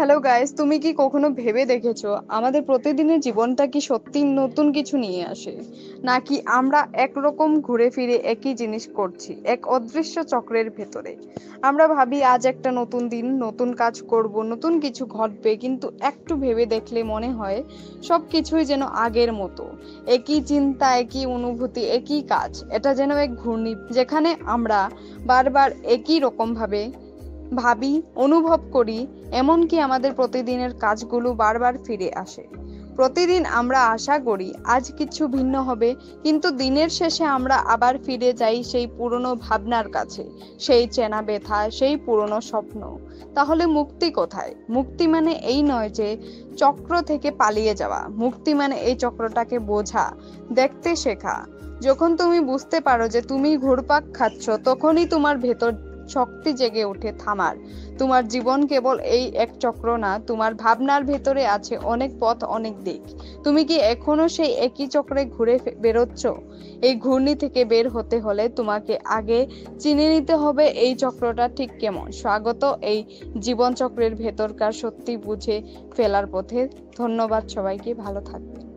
Hello guys, তুমি কি কখনো ভেবে দেখেছো আমাদের প্রতিদিনের জীবনটা কি সত্যি নতুন কিছু নিয়ে আসে, নাকি আমরা একরকম ঘুরে ফিরে একই জিনিস করছি এক অদৃশ্য চক্রের ভেতরে? আমরা ভাবি আজ একটা নতুন দিন, নতুন কাজ করব, নতুন কিছু ঘটবে, কিন্তু একটু ভেবে দেখলে মনে হয় সবকিছুই যেন আগের মতো। একই চিন্তা, একই অনুভূতি, একই কাজ। এটা যেন এক ঘূর্ণি, যেখানে আমরা বারবার একই রকম ভাবে ভাবি, অনুভব করি। এমনকি আমাদের প্রতিদিনের কাজগুলো বারবার ফিরে আসে। প্রতিদিন আমরা আশা করি আজ কিছু ভিন্ন হবে, কিন্তু দিনের শেষে আমরা আবার ফিরে যাই সেই পুরনো ভাবনার কাছে, সেই চেনা ব্যথা, সেই পুরনো স্বপ্ন। তাহলে মুক্তি কোথায়? মুক্তি মানে এই নয় যে চক্র থেকে পালিয়ে যাওয়া। মুক্তি মানে এই চক্রটাকে বোঝা, দেখতে শেখা। যখন তুমি বুঝতে পারো যে তুমি ঘুরপাক খাচ্ছ, তখনই তোমার ভেতর শক্তি জেগে ওঠে থামার। তোমার জীবন কেবল এই এক চক্র না, তোমার ভাবনার ভেতরে আছে অনেক পথ, অনেক দিক। তুমি কি এখনো সেই একই চক্রে ঘুরে বেরোচ্ছ? এই ঘূর্ণি থেকে বের হতে হলে তোমাকে আগে চিনে নিতে হবে এই চক্রটা ঠিক কেমন। স্বাগত এই জীবন চক্রের ভেতরকার সত্যি বুঝে ফেলার পথে। ধন্যবাদ সবাইকে, ভালো থাকবে।